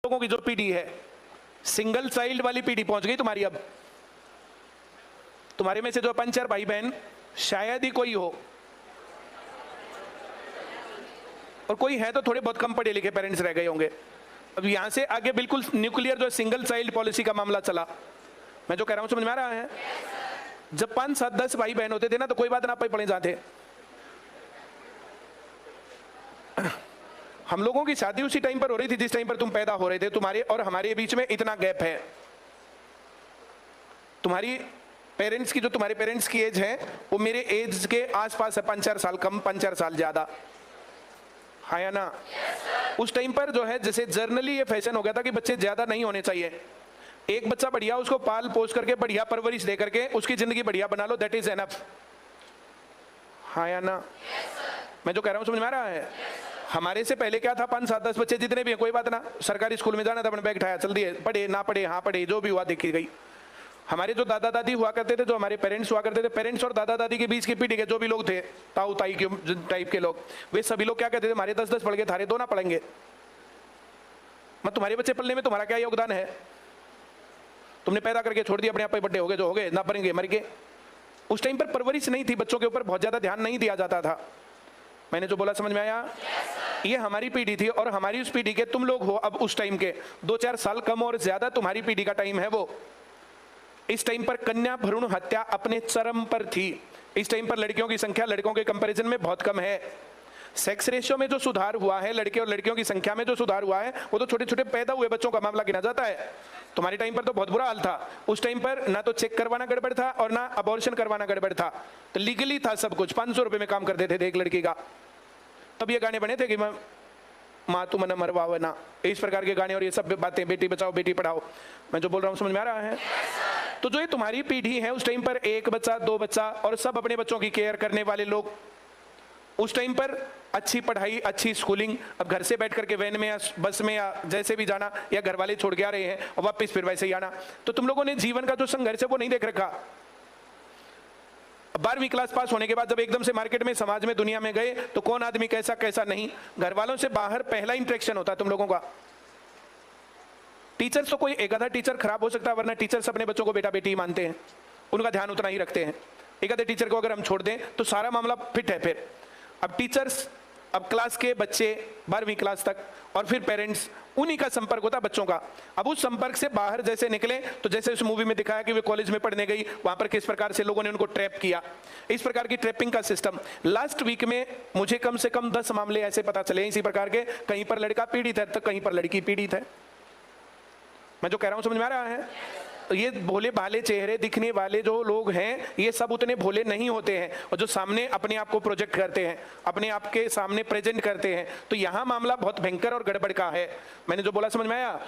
लोगों की जो पीढ़ी है, सिंगल चाइल्ड वाली पीढ़ी पहुंच गई तुम्हारी। अब तुम्हारे में से जो 5-4 भाई बहन शायद ही कोई हो, और कोई है तो थोड़े बहुत कम पढ़े लिखे पेरेंट्स रह गए होंगे। अब यहां से आगे बिल्कुल न्यूक्लियर जो सिंगल चाइल्ड पॉलिसी का मामला चला, मैं जो कह रहा हूं समझ में आ रहा है? जब 5, 7, 10 भाई बहन होते थे ना, तो कोई बात ना, आप पढ़े जाते। हम लोगों की शादी उसी टाइम पर हो रही थी जिस टाइम पर तुम पैदा हो रहे थे। तुम्हारे और हमारे बीच में इतना गैप है। तुम्हारी पेरेंट्स की, जो तुम्हारे पेरेंट्स की एज है वो मेरे एज के आसपास है, 5-4 साल कम, 5-4 साल ज्यादा है या ना? उस टाइम पर जो है, जैसे जर्नली ये फैशन हो गया था कि बच्चे ज्यादा नहीं होने चाहिए। एक बच्चा बढ़िया, उसको पाल पोस करके बढ़िया परवरिश दे करके उसकी जिंदगी बढ़िया बना लो, दैट इज एनफ। हाँ या ना? मैं जो कह रहा हूं समझ में आ रहा है? हमारे से पहले क्या था, 5, 7, 10 बच्चे जितने भी हैं, कोई बात ना, सरकारी स्कूल में जाना था, अपने बैग उठाया, चल दिए, पढ़े ना पढ़े, हाँ पढ़े, जो भी हुआ देखी गई। हमारे जो दादा दादी हुआ करते थे, जो हमारे पेरेंट्स हुआ करते थे, पेरेंट्स और दादा दादी के बीच की पीढ़ी के जो भी लोग थे, ताऊ ताई के टाइप के लोग, वे सभी लोग क्या कहते थे, हमारे 10-10 पढ़ गए, थारे 2 ना पढ़ेंगे। तुम्हारे बच्चे पढ़ने में तुम्हारा क्या योगदान है? तुमने पैदा करके छोड़ दिया, अपने आप पे बड़े हो गए, जो हो गए, ना पढ़ेंगे, मर गए। उस टाइम पर परवरिश नहीं थी, बच्चों के ऊपर बहुत ज्यादा ध्यान नहीं दिया जाता था। मैंने जो बोला समझ में आया? ये हमारी पीढ़ी थी, और हमारी उस पीढ़ी के तुम लोग हो अब उस टाइम के 2-4 साल कम और ज्यादा तुम्हारी पीढ़ी का टाइम है वो। इस टाइम पर कन्या भ्रूण हत्या अपने चरम पर थी। इस टाइम पर लड़कियों की संख्या लड़कों के कंपैरिजन में बहुत कम है। सेक्स रेशियो में जो सुधार हुआ है, लड़के और लड़कियों की संख्या में जो सुधार हुआ है, वो तो छोटे छोटे पैदा हुए बच्चों का मामला गिना जाता है। तुम्हारे टाइम पर तो बहुत बुरा हाल था। उस टाइम पर ना तो चेक करवाना गड़बड़ था और ना अबॉर्शन करवाना गड़बड़ था, तो लीगली था सब कुछ। 500 रुपए में काम कर देते थे एक लड़की का। तब ये गाने बने थे कि माँ तू मन मरवाओ ना, इस प्रकार के गाने और ये सब बातें, बेटी बचाओ बेटी पढ़ाओ। मैं जो बोल रहा हूँ समझ में आ रहा है? तो जो ये तुम्हारी पीढ़ी है, उस टाइम पर 1 बच्चा 2 बच्चा और सब अपने बच्चों की केयर करने वाले लोग, उस टाइम पर अच्छी पढ़ाई, अच्छी स्कूलिंग। अब घर से बैठ करके वैन में या बस में या जैसे भी जाना, या घर वाले छोड़ के आ रहे हैं और वापस फिर वैसे ही आना, तो तुम लोगों ने जीवन का जो संघर्ष है वो नहीं देख रखा। 12वीं क्लास पास होने के बाद जब एकदम से मार्केट में, समाज में, दुनिया में गए, तो कौन आदमी कैसा कैसा नहीं, घर वालों से बाहर पहला इंटरेक्शन होता है तुम लोगों का। टीचर्स तो कोई एक आधा टीचर खराब हो सकता है, वरना टीचर्स अपने बच्चों को बेटा बेटी मानते हैं, उनका ध्यान उतना ही रखते हैं। एक आधे टीचर को अगर हम छोड़ दें तो सारा मामला फिट है। फिर अब टीचर्स, अब क्लास के बच्चे 12वीं क्लास तक, और फिर पेरेंट्स, उन्हीं का संपर्क होता है बच्चों का। अब उस संपर्क से बाहर जैसे निकले, तो जैसे उस मूवी में दिखाया कि वे कॉलेज में पढ़ने गई, वहां पर किस प्रकार से लोगों ने उनको ट्रैप किया, इस प्रकार की ट्रैपिंग का सिस्टम। लास्ट वीक में मुझे कम से कम 10 मामले ऐसे पता चले इसी प्रकार के, कहीं पर लड़का पीड़ित है तो कहीं पर लड़की पीड़ित है। मैं जो कह रहा हूं समझ में आ रहा है? तो ये भोले भाले चेहरे दिखने वाले जो लोग हैं, ये सब उतने भोले नहीं होते हैं, और जो सामने अपने आप को प्रोजेक्ट करते हैं, अपने आप के सामने प्रेजेंट करते हैं, तो यहाँ मामला बहुत भयंकर और गड़बड़ का है। मैंने जो बोला समझ में आया?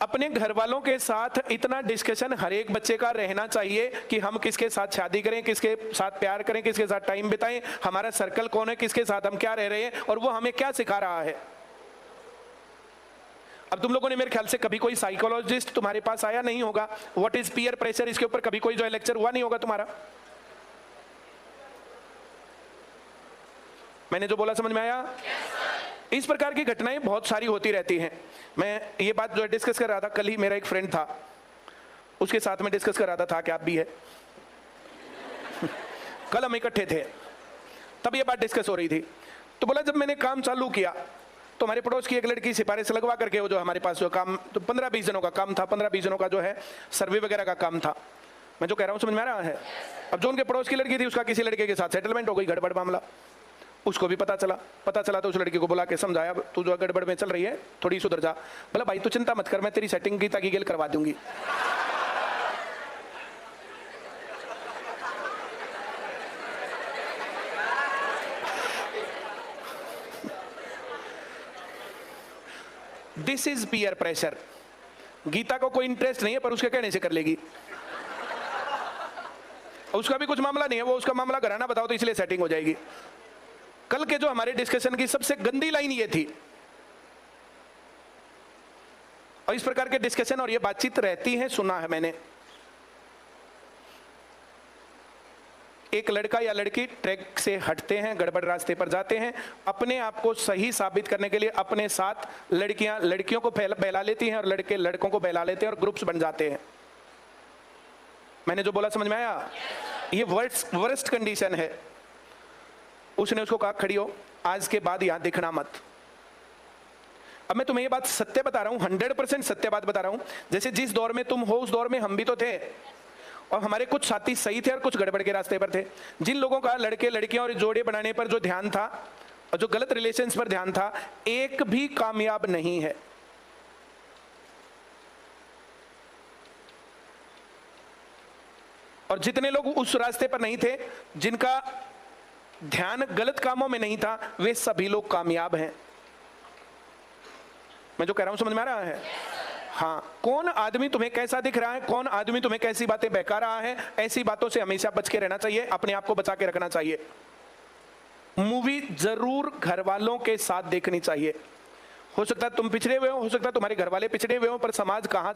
अपने घर वालों के साथ इतना डिस्कशन हर एक बच्चे का रहना चाहिए कि हम किसके साथ शादी करें, किसके साथ प्यार करें, किसके साथ टाइम बिताएं, हमारा सर्कल कौन है, किसके साथ हम क्या रह रहे हैं, और वो हमें क्या सिखा रहा है। अब तुम लोगों ने, मेरे ख्याल से कभी कोई साइकोलॉजिस्ट तुम्हारे पास आया नहीं होगा, व्हाट इज पीयर प्रेशर, इसके ऊपर कभी कोई जो लेक्चर हुआ नहीं होगा तुम्हारा। मैंने जो बोला समझ में आया? इस प्रकार की घटनाएं बहुत सारी होती रहती हैं। मैं ये बात जो डिस्कस कर रहा था, कल ही मेरा एक फ्रेंड था, उसके साथ में डिस्कस कर रहा था कि आप भी है कल हम इकट्ठे थे, तब ये बात डिस्कस हो रही थी। तो बोला जब मैंने काम चालू किया तो हमारे पड़ोस की एक लड़की सिफारिश लगवा करके, वो जो हमारे पास जो काम, तो 15-20 जनों का काम था, 15-20 जनों का जो है सर्वे वगैरह का काम था। मैं जो कह रहा हूं समझ में आ रहा है? अब जो उनके पड़ोस की लड़की थी, उसका किसी लड़के के साथ सेटलमेंट हो गई, गड़बड़ मामला। उसको भी पता चला तो उस लड़की को बुला के समझाया, तू जो गड़बड़ में चल रही है थोड़ी सुधर जा। बोला भाई तू चिंता मत कर, मैं तेरी सेटिंग की ताकि गेल करवा दूंगी। This is peer pressure. Geeta को कोई इंटरेस्ट नहीं है, पर उसके कहने से कर लेगी। उसका भी कुछ मामला नहीं है, वो उसका मामला घराना बताओ तो इसलिए सेटिंग हो जाएगी। कल के जो हमारे डिस्कशन की सबसे गंदी लाइन ये थी, और इस प्रकार के डिस्कशन और ये बातचीत रहती है, सुना है मैंने, एक लड़का या लड़की ट्रैक से हटते हैं, गड़बड़ रास्ते पर जाते हैं, अपने आप को सही साबित करने के लिए अपने साथ लड़कियां लड़कियों को बहला लेती हैं और लड़के लड़कों को बहला लेते हैं और ग्रुप्स बन जाते हैं। मैंने जो बोला समझ में आया? ये वर्स्ट कंडीशन है। उसने उसको कहा खड़ी हो, आज के बाद यहां दिखना मत। अब मैं तुम्हें ये बात सत्य बता रहा हूं, 100% सत्य बात बता रहा हूं। जैसे जिस दौर में तुम हो उस दौर में हम भी तो थे, और हमारे कुछ साथी सही थे और कुछ गड़बड़ के रास्ते पर थे। जिन लोगों का लड़के लड़कियां और जोड़े बनाने पर जो ध्यान था और जो गलत रिलेशंस पर ध्यान था, एक भी कामयाब नहीं है। और जितने लोग उस रास्ते पर नहीं थे, जिनका ध्यान गलत कामों में नहीं था, वे सभी लोग कामयाब हैं। मैं जो कह रहा हूं समझ में आ रहा है? हाँ, कौन आदमी तुम्हें कैसा दिख रहा है, कौन आदमी तुम्हें कैसी बातें बहका रहा है, ऐसी बातों से हमेशा बच के रहना चाहिए, अपने आप को बचा के रखना चाहिए। मूवी जरूर घर वालों के साथ देखनी चाहिए। हो सकता है तुम पिछड़े हुए हो सकता है तुम्हारे घर वाले पिछड़े हुए हो, पर समाज कहां